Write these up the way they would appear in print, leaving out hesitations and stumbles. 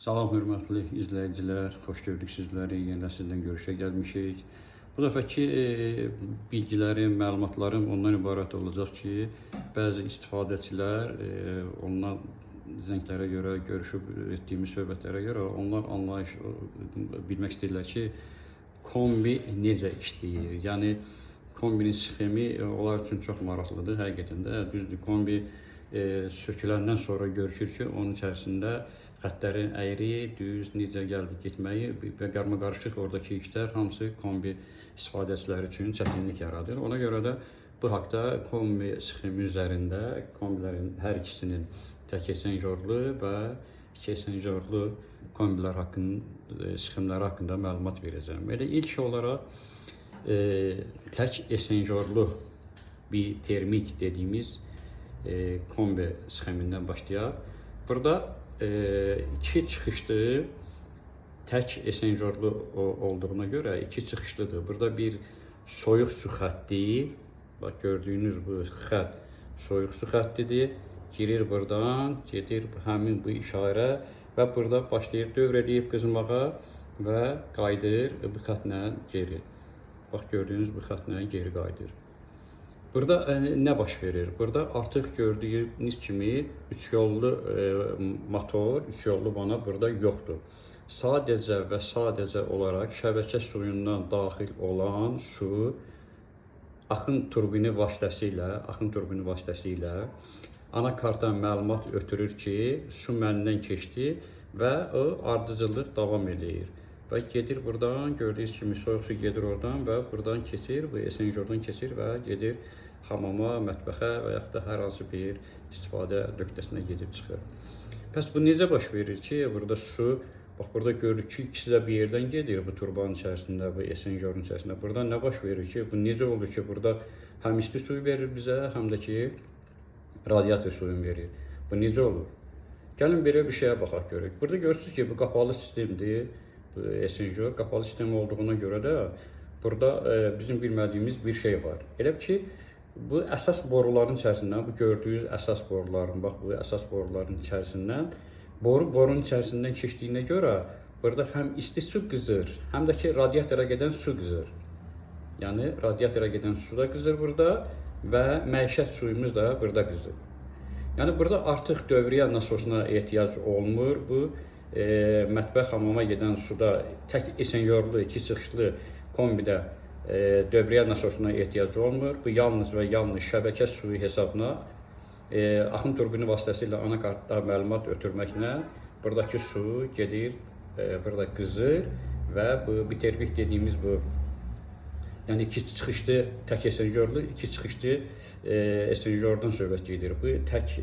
Salam hörmətli izləyicilər, xoş gördük sizləri. Yenə sizdən görüşə gəlmişik. Bu dəfəki bilgilərim, məlumatlarım ondan ibarət olacaq ki, bəzi istifadəçilər ondan zənglərə görə, görüşüb etdiyimiz söhbətlərə görə onlar bilmək istəyirlər ki, kombi necə işləyir? Yəni kombinin sxemi onlar üçün çox maraqlıdır həqiqətən də. Düzdür, kombi söküləndən sonra görüşür ki, onun içərisində xəttlərin əyri, düz, necə gəldi getməyi və qarmaqarışıq oradakı işlər hamısı kombi istifadəçiləri üçün çətinlik yaradır. Ona görə də bu haqda kombi sxemi üzərində kombilərin hər ikisinin tək esenjorlu və iki esenjorlu kombilər haqqında, sxemləri haqqında məlumat verəcəm. Elə ilk olaraq tək esenjorlu bir termik dediyimiz kombi sxemindən başlayaq. Burada iki çıxışlı tək esenjorlu olduğuna görə iki çıxışlıdır. Burada bir soyuq su xətti, bax gördüyünüz bu xətt soyuq su xəttidir. Girir buradan, gedir həmin bu işarə və burada başlayır dövr edib qızmağa və qayıdır bu xəttlə geri. Bax gördüyünüz bu xəttlə geri qayıdır. Burada nə baş verir? Burada artıq gördüyünüz kimi üç yollu motor, üç yollu vana burada yoxdur. Sadəcə və sadəcə olaraq şəbəkə suyundan daxil olan su axın turbini vasitəsilə anakartdan məlumat ötürür ki, su məndən keçdi və o ardıcıllıq davam edir. Və gedir buradan, gördüyünüz kimi soyuq su gedir oradan və buradan keçir, bu esenjordan keçir və gedir hamama, mətbəxə və yaxud da hər hansı bir istifadə nöqtəsinə gedib çıxır. Bəs bu necə baş verir ki, burada su, bax burada görürük ki, ikisi də bir yerdən gedir bu turbanın içərisində, bu esenjorun içərisində. Burada nə baş verir ki, bu necə olur ki, burada həm isti suyu verir bizə, həm də ki, radiator suyunu verir. Bu necə olur? Gəlin belə bir şeyə baxaq görək. Burada görürsünüz ki, bu qapalı sistemdir. Bu esenjor qapalı sistem olduğuna görə də burada bizim bilmədiyimiz bir şey var. Elə ki, bu əsas boruların içərisindən, bu gördüyünüz əsas boruların, bax bu əsas boruların içərisindən, borunun içərisindən keçdiyinə görə burada həm isti su qızır, həm də ki, radiatora gedən su qızır. Yəni, radiatora gedən su da qızır burada və məişət suyumuz da burada qızır. Yəni, burada artıq dövriyyə nasosuna ehtiyac olmur. Bu mətbəx hamama gedən suda tək esenjorlu, iki çıxışlı kombidə dövriyyə nasosuna ehtiyac olmur. Bu yalnız və yalnız şəbəkə suyu hesabına axım turbini vasitəsilə anakartda məlumat ötürməklə buradakı su gedir, burada qızır və bu bitervik dediyimiz bu, yəni iki çıxışlı tək esenjorlu, iki çıxışlı esenjordan söhbət gedir. Bu tək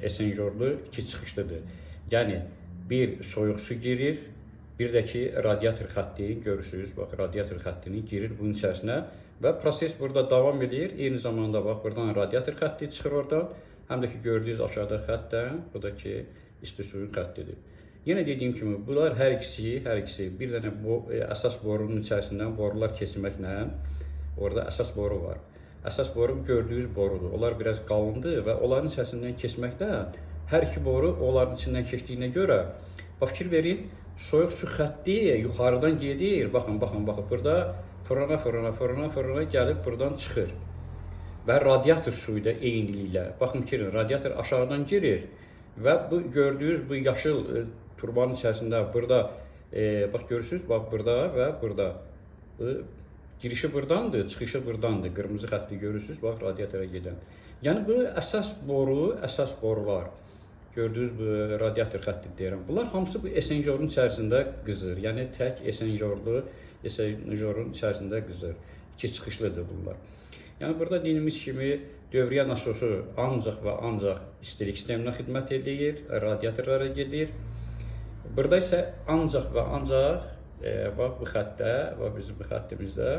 esenjorlu iki çıxışlıdır. Yəni bir soyuq su girir, bir də ki, radiator xətti, görürsünüz, bax, radiator xəttini girir bunun içərisinə və proses burada davam edir. Eyni zamanda, bax, buradan radiator xətti çıxır oradan, həm də ki, gördüyünüz aşağıda xəttdən, bu da ki, isti suyun xəttidir. Yenə dediyim kimi, bunlar hər ikisi bir dənə əsas borunun içərisindən borular keçməklə, orada əsas boru var. Əsas boru gördüyünüz borudur. Onlar biraz qalındır və onların içərisindən keçməkdən hər iki boru onların içindən keçdiyinə görə, bax, fikir verin, soyuq su xətti yuxarıdan gedir, baxın, burada fırına gəlib buradan çıxır. Və radiator suyu da eyniliklə, baxın ki, radiator aşağıdan girir və bu gördüyünüz bu yaşıl turbanın içərisində burada, bax, görürsünüz, bax, burada və burada. Bu girişi buradandır, çıxışı buradandır, qırmızı xətti görürsünüz, bax, radiatora gedən. Yəni, bu əsas borular. Gördüyünüz bu radiator xətti deyirəm. Bunlar hamısı bu esenjorun içərisində qızır. Yəni, tək esenjorun içərisində qızır. İki çıxışlıdır bunlar. Yəni, burada dediyimiz kimi dövriyyə nasosu ancaq və ancaq istilik sisteminə xidmət edir, radiatorlara gedir. Burada isə ancaq və ancaq, bax, bu xəttdə, bax, bizim bu xəttimizdə,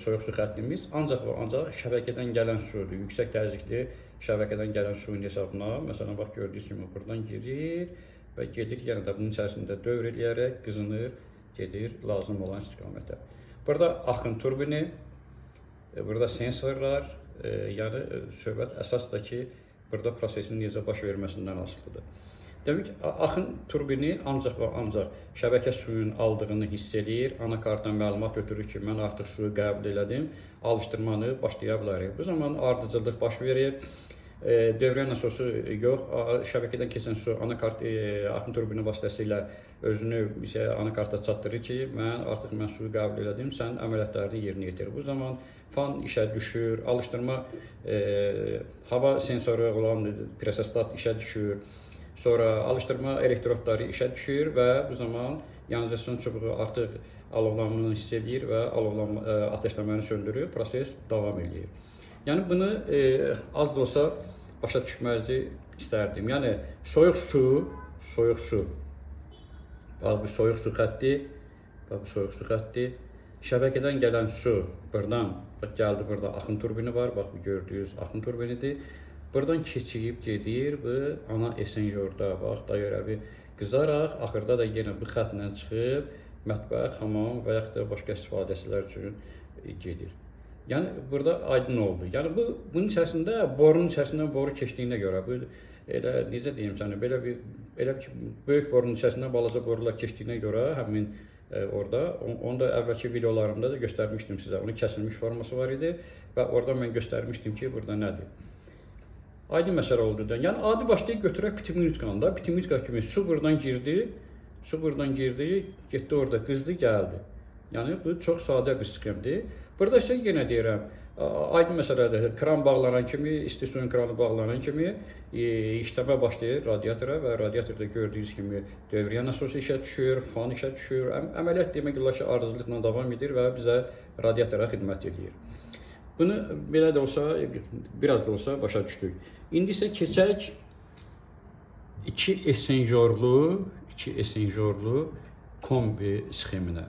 soyuq su xəttimiz ancaq və ancaq şəbəkədən gələn sudur. Yüksək təzyiqli şəbəkədən gələn suyun hesabına, məsələn, bax, gördüyünüz kimi buradan girir və gedir, yenə də bunun içərisində dövr eləyərək qızınır, gedir lazım olan istiqamətə. Burada axın turbini, burada sensorlar, yəni söhbət əsas da ki, burada prosesin necə baş verməsindən asılıdır. Demək ki, axın turbini ancaq və ancaq şəbəkə suyun aldığını hiss eləyir. Anakartdan məlumat ötürür ki, mən artıq suyu qəbul elədim, alışdırmanı başlaya bilərik. Bu zaman ardıcıllıq baş verir. Dövriyyə nasosu yox, şəbəkədən keçən su anakart axın turbini vasitəsilə özünü anakarta çatdırır ki, artıq mən suyu qəbul elədim, sən əməliyyatlarını yerinə yetir. Bu zaman fan işə düşür, alışdırma hava sensoru olan presostat işə düşür. Sonra alışdırma elektrodları işə düşür və bu zaman ionizasiya çubuğu artıq alovlanmanı hiss edir və ateşləməni söndürür, proses davam edir. Yəni bunu az da olsa başa düşmənizi istərdim. Yəni soyuq su, bax bu soyuq su xətti, şəbəkədən gələn su buradan gəldi, burada axın turbini var, bax bu gördüyünüz axın turbinidir. Buradan keçib gedir bu ana esenjorda, bax dairəvi qızaraq, axırda da yenə bu xəttlə çıxıb mətbəx, hamam və yaxud da başqa istifadəçilər üçün gedir. Yəni burada aydın oldu. Yəni bunun içərisində borunun içərisindən boru keçdiyinə görə bu elə necə deyim sənə belə ki böyük borunun içərisindən balaca borular keçdiyinə görə həmin orada onu da əvvəlki videolarımda da göstərmişdim sizə. Onun kəsilmiş forması var idi və orada mən göstərmişdim ki, burada nədir. Aydın məsələ oldu da. Yəni adi başlayıb götürək pnevmatikanda. Pnevmatika kimi su buradan girdi, getdi orada qızdı, gəldi. Yəni bu çox sadə bir sxemdir. Burada isə yenə deyirəm, aydın məsələdir. Kran bağlanan kimi, isti suyun kranı bağlanan kimi işləmə başlayır radiatora və radiatorda gördüyünüz kimi dövriyyə nasosu işə düşür, fan işə düşür. Əməliyyat demək olar ki, ardıcıllıqla davam edir və bizə radiatora xidmət edir. Bunu belə də olsa, biraz da olsa başa düşdük. İndi isə keçək iki esenjorlu kombi sxeminə.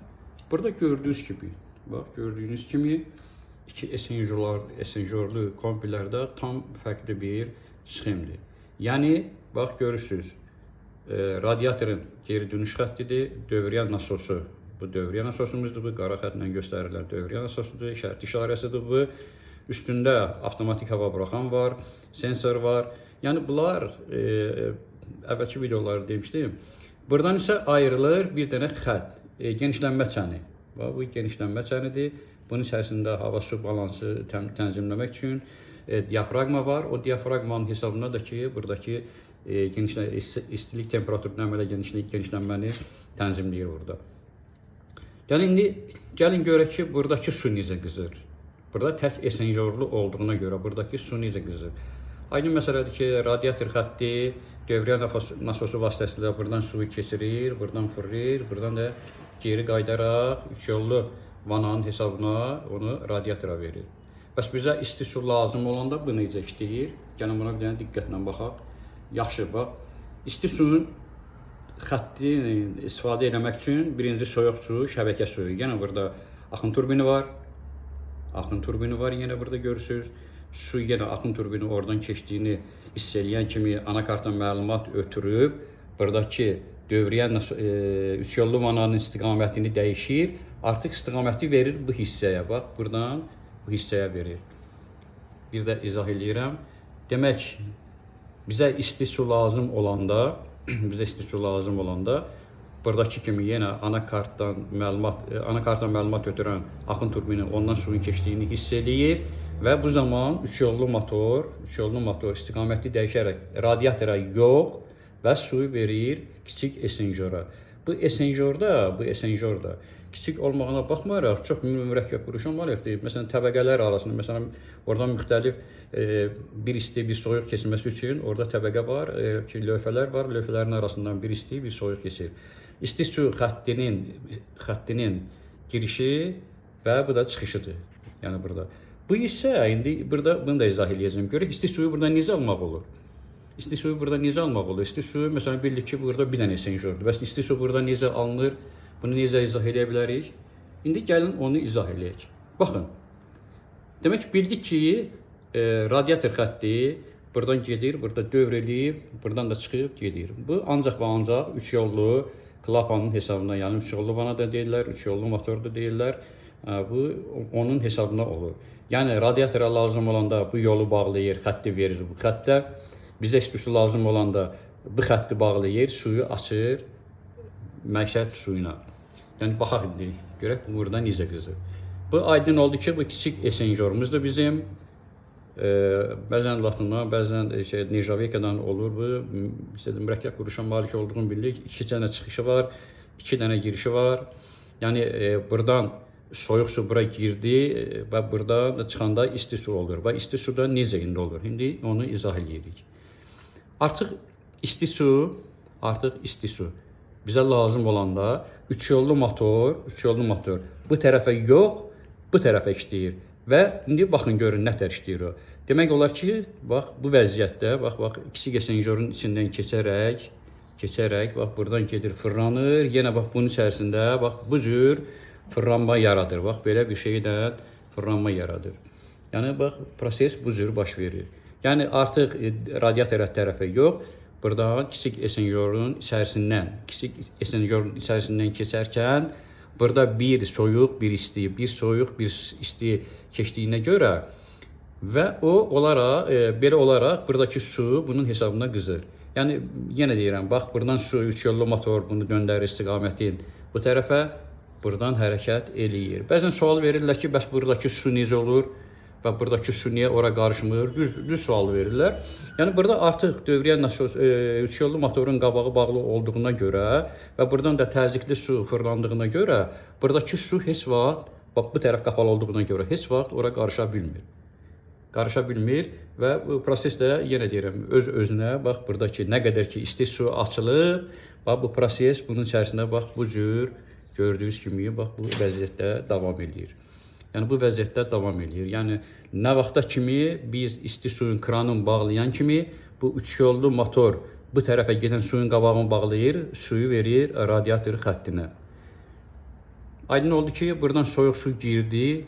Burada gördüyünüz kimi, iki esenjorlu kombilərdə tam fərqli bir sxemdir. Yəni, bax görürsünüz, radiatorun geri dönüş xəttidir, dövriyyə nasosu. Bu dövriyyə nasosumuzdur, bu qara xətlə göstərilən dövriyyə nasosudur, işaret işarəsidir bu. Üstündə avtomatik hava buraxan var, sensor var. Yəni bunlar əvvəlki videolarda demişdim. Buradan isə ayrılır bir dənə xətt, genişlənmə çəni. Bu genişlənmə çənidir. Bunun içərisində hava-su balansı tənzimləmək üçün diafraqma var. O diafraqmanın hesabına da ki, buradakı istilik temperaturuna əmələ genişlənməni tənzimləyir burada. Yəni indi gəlin görək ki, buradakı su necə qızır. Burada tək esenjorlu olduğuna görə buradakı su necə qızır. Aydın məsələdir ki, radiator xətti dövriyyə nasosu vasitəsilə buradan suyu keçirir, buradan fırlayır, buradan da geri qaydaraq üç yollu vananın hesabına onu radiatora verir. Bəs bizə isti su lazım olanda bu necə işləyir? Gəlin buna bir dənə diqqətlə baxaq. Yaxşı, bax. İsti suyun xəttini istifadə etmək üçün birinci soyuq su, şəbəkə suyu. Yenə burada axın turbini var. Yenə burada görürsünüz. Su yenə axın turbini oradan keçdiyini hiss eləyən kimi anakartdan məlumat ötürüb buradakı dövriyyə üç yollu vananın istiqamətini dəyişir. Artıq istiqaməti verir bu hissəyə. Bax, buradan bu hissəyə verir. Bir də izah eləyirəm. Demək, bizə isti su lazım olanda buradakı kimi yenə anakartdan məlumat ötürən axın turbini ondan suyun keçdiyini hiss eləyir və bu zaman üç yollu motor istiqaməti dəyişərək radiatora yox və suyu verir kiçik esenjora. Bu esenjorda kiçik olmağına baxmayaraq çox mürəkkəb quruluşan malikdir. Məsələn, təbəqələr arasında, məsələn, oradan müxtəlif bir isti, bir soyuq keçməsi üçün orada təbəqə var, lövhələr var, lövhələrin arasından bir isti, bir soyuq keçir. İsti su xəttinin girişi və bu da çıxışıdır. Yəni burada. Bu isə indi burada bunu da izah edəcəm. Görək isti suyu burada necə almaq olur? İsti suyu məsələn bildik ki, burada bir dənə esenjordur. Bəs isti su burada necə alınır? Bunu necə izah edə bilərik? İndi gəlin onu izah eləyək. Baxın. Demək bildik ki, radiator xətti buradan gedir, burada dövr eləyib, buradan da çıxıb gedir. Bu ancaq və ancaq üç yollu klapanın hesabına, yəni üç yollu vana da deyirlər, üç yollu motor da deyirlər. Bu onun hesabına olur. Yəni radiatora lazım olanda bu yolu bağlayır, xətti verir bu xəttə. Bizə isti su lazım olanda bu xətti bağlayır, suyu açır məişət suyuna. Yəni baxaq indi görək bu burada necə qızır. Bu aydın oldu ki, bu kiçik esenjorumuzdur bizim. Bəzən latından, bəzən nirjaveykadan olur bu. Mürəkkəb quruşa malik olduğunu bilirik. 2 dənə çıxışı var, 2 dənə girişi var. Yəni buradan soyuq su bura girdi və burada çıxanda isti su olur. Və isti su da necə indi olur? İndi onu izah edirik. Artıq isti su bizə lazım olanda 3 yollu motor bu tərəfə yox, bu tərəfə işləyir. Və indi baxın görün nə tər işləyir o. Demək olar ki, bax bu vəziyyətdə, bax kiçik esenjorun içindən keçərək, bax buradan gedir, fırlanır. Yenə bax bunun içərisində bax bu cür fırlanma yaradır. Bax belə bir şeydən fırlanma yaradır. Yəni bax proses bu cür baş verir. Yəni artıq radiator tərəfə yox, buradan kiçik esenjorun içərisindən keçərkən burada bir soyuq, bir isti, keçdiyinə görə və belə olaraq buradakı su bunun hesabına qızır. Yəni yenə deyirəm, bax buradan su 3 yollu motor bunu döndərir istiqamətin bu tərəfə, buradan hərəkət eləyir. Bəzən sual verirlər ki, bəs buradakı su necə olur? Və buradakı su niyə ora qarışmır? Düz sual verirlər. Yəni burada artıq dövriyyə 3 yollu motorun qabağı bağlı olduğuna görə və buradan da təzyiqli su fırlandığına görə buradakı su heç vaxt, bax bu tərəf qapalı olduğuna görə heç vaxt ora qarışa bilmir və bu proses də yenə deyirəm öz-özünə bax buradakı nə qədər ki isti su açılır, bax bu proses bunun içərisində bax bu cür gördüyünüz kimi bax bu vəziyyətdə davam edir. Yəni bu vəziyyətdə davam edir. Yəni nə vaxta kimi biz isti suyun kranını bağlayan kimi bu 3 yollu motor bu tərəfə gedən suyun qabağını bağlayır, suyu verir radiator xəttinə. Aydın oldu ki, buradan soyuq su girdi,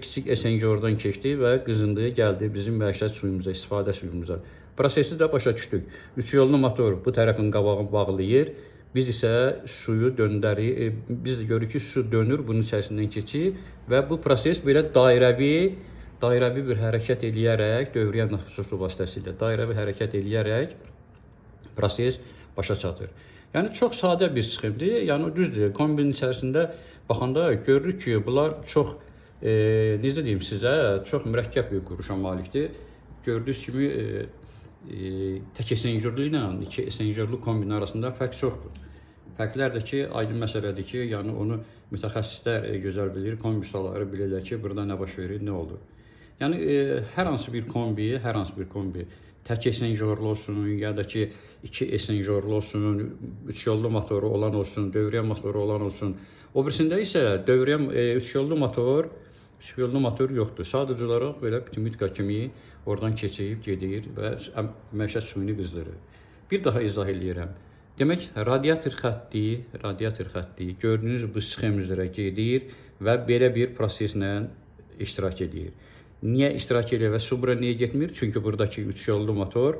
kiçik esenjordan keçdi və qızındı, gəldi bizim məişət suyumuza, istifadə suyumuza. Prosesi də başa düşdük. 3 yollu motor bu tərəfin qabağını bağlayır. Biz isə suyu döndərik, biz də görürük ki, su dönür, bunun içərisindən keçir və bu proses belə dairəvi bir hərəkət eləyərək, dövriyyə nüfusu vasitəsilə dairəvi hərəkət eləyərək proses başa çatır. Yəni çox sadə bir sxemdir, yəni düzdür, kombinin içərisində baxanda görürük ki, bunlar çox, necə deyim sizə, çox mürəkkəb bir quruşa malikdir. Gördüyünüz kimi, tək esenjorlu ilə 2 esenjorlu kombin arasında fərq çoxdur. Fərqlər də ki, aydın məsələdir ki, yəni onu mütəxəssislər gözəl bilir, kombi ustaları bilirlər ki, burada nə baş verir, nə olur. Yəni hər hansı bir kombi tək esenjorlu olsun, ya da ki 2 esenjorlu olsun, 3 yollu motoru olan olsun, dövriyyə motoru olan olsun. O birisində isə dövriyyə 3 yollu motor yoxdur. Sadəcə olaraq belə pneumatika kimi oradan keçib gedir və məişət suyunu qızdırır. Bir daha izah eləyirəm. Demək, radiator xətti gördüyünüz bu sxem üzrə gedir və belə bir proseslə iştirak edir. Niyə iştirak edir və su bura niyə getmir? Çünki buradakı 3 yollu motor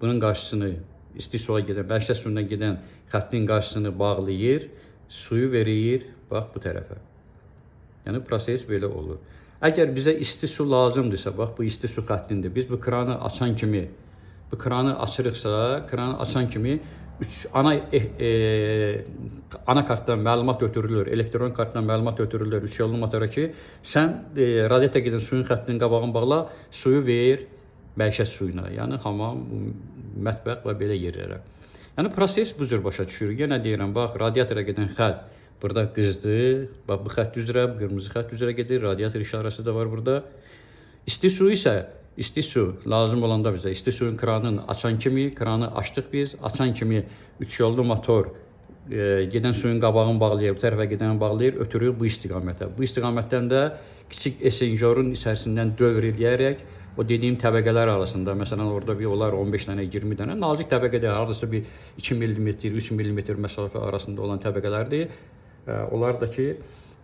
bunun qarşısını, isti suya gedən, məişət suyundan gedən xəttin qarşısını bağlayır, suyu verir, bax bu tərəfə. Yəni proses belə olur. Əgər bizə isti su lazımdırsa, bax bu isti su xəttindir. Biz bu kranı açan kimi, ana kartdan məlumat ötürülür, elektron kartdan məlumat ötürülür 3 yollu motora ki, sən radiatora gedən suyun xəttinin qabağını bağla, suyu ver məişət suyuna, yəni hamam, mətbəx və belə yerlərə. Yəni proses bu cür başa düşür. Yenə deyirəm, bax radiatora gedən xətt burada qızdı, bax bu xətt üzrə, qırmızı xətt üzrə gedir, radiator işarəsi də var burada. İsti su lazım olanda bizə isti suyun kranını açan kimi, kranı açdıq biz, açan kimi 3 yollu motor gedən suyun qabağını bağlayır, bu tərəfə gedəni bağlayır, ötürür bu istiqamətə. Bu istiqamətdən də kiçik esenjorun içərisindən dövr eləyərək o dediyim təbəqələr arasında, məsələn orada bir olar 15 dənə, 20 dənə nazik təbəqədə hardasa bir 2 mm, 3 mm məsafə arasında olan təbəqələrdir. Onlar da ki,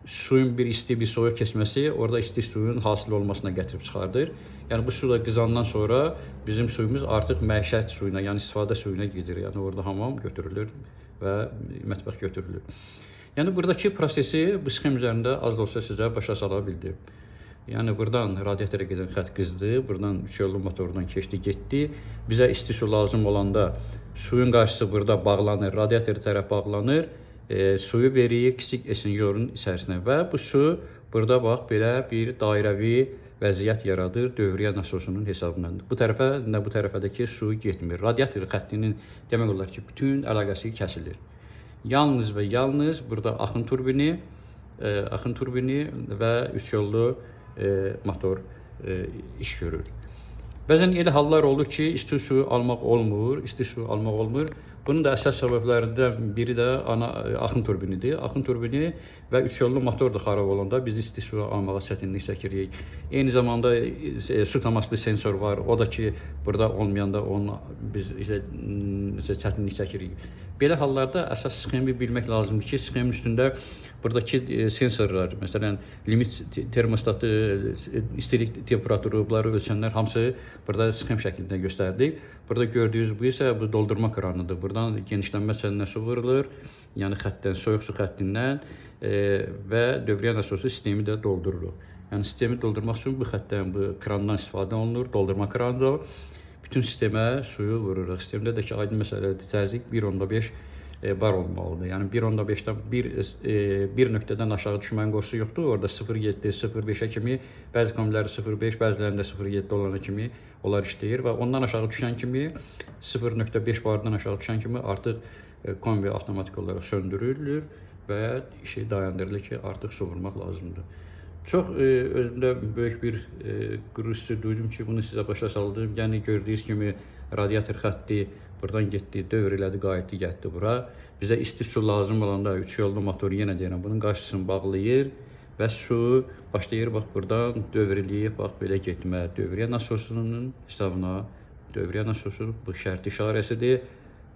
suyun bir isti, bir soyuq keçməsi orada isti suyun hasil olmasına gətirib çıxardır. Yəni bu su da qızandan sonra bizim suyumuz artıq məişət suyuna, yəni istifadə suyuna gedir. Yəni orada hamam götürülür və mətbəx götürülür. Yəni buradakı prosesi bu sxem üzərində az da olsa sizə başa sala bildim. Yəni buradan radiatora gedən xətt qızdı, buradan 3 yollu motordan keçdi, getdi. Bizə isti su lazım olanda suyun qarşısı burada bağlanır, radiator tərəf bağlanır. Suyu verir kiçik esenjorun içərisinə və bu su burada bax belə bir dairəvi vəziyyət yaradır dövriyyə nasosunun hesabından. Bu tərəfə nə bu tərəfədəki su getmir. Radiator xəttinin demək olar ki, bütün əlaqəsi kəsilir. Yalnız və yalnız burada axın turbini və 3 yollu motor iş görür. Bəzən elə hallar olur ki, isti su almaq olmur. Bunun da əsas səbəblərindən biri də axın turbinidir. Axın turbini və 3 yollu motor da xarab olanda biz isti su almağa çətinlik çəkirik. Eyni zamanda su təmaslı sensor var. O da ki, burada olmayanda onu biz çətinlik çəkirik. Belə hallarda əsas sxemi bilmək lazımdır ki, sxemin üstündə buradakı sensorlar, məsələn, limit termostatı, istilik temperaturu, bunları ölçənlər hamısı burada sxem şəklində göstərilib. Burada gördüyünüz bu isə bu doldurma kranıdır. Buradan genişlənmə çəninə su vurulur, yəni xəttdən, soyuq su xəttindən və dövriyyə nasosu sistemi də doldurulur. Yəni sistemi doldurmaq üçün bu xəttdən, bu krandan istifadə olunur, doldurma kranıdır. Bütün sistemə suyu vururuq. Sistemdə də ki, aydın məsələdir, təzyiq 1.5 bar olmalıdır. Yəni 1.5-dən bir nöqtədən aşağı düşməyin qorxusu yoxdur. Orada 0.7, 0.5-ə kimi, bəzi kombiləri 0.5, bəzilərində 0.7 olana kimi onlar işləyir və ondan aşağı düşən kimi 0.5 bardan aşağı düşən kimi artıq kombi avtomatik olaraq söndürülür və işi dayandırılır ki, artıq su vurmaq lazımdır. Çox özümdə böyük bir qürur hissi duydum ki, bunu sizə başa saldım. Yəni gördüyünüz kimi radiator xətti buradan getdi, dövr elədi, qayıtdı, getdi bura. Bizə isti su lazım olanda 3 yollu motoru yenə deyirəm, bunun qarşısını bağlayır və su başlayır bax buradan dövr eləyib, bax belə getmə. Dövriyyə nasosunun hesabına, dövriyyə nasosu bu şərt işarəsidir.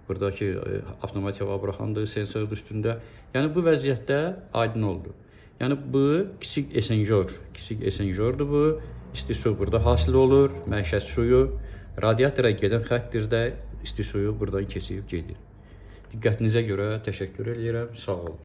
Buradakı avtomatik hava buraxandır, sensorun üstündə. Yəni bu vəziyyətdə aydın oldu. Yəni bu kiçik esenjordur bu. İsti su burada hasil olur, məişət suyu. Radiatora gedən xəttir də isti suyu buradan keçib gedir. Diqqətinizə görə təşəkkür edirəm. Sağ olun.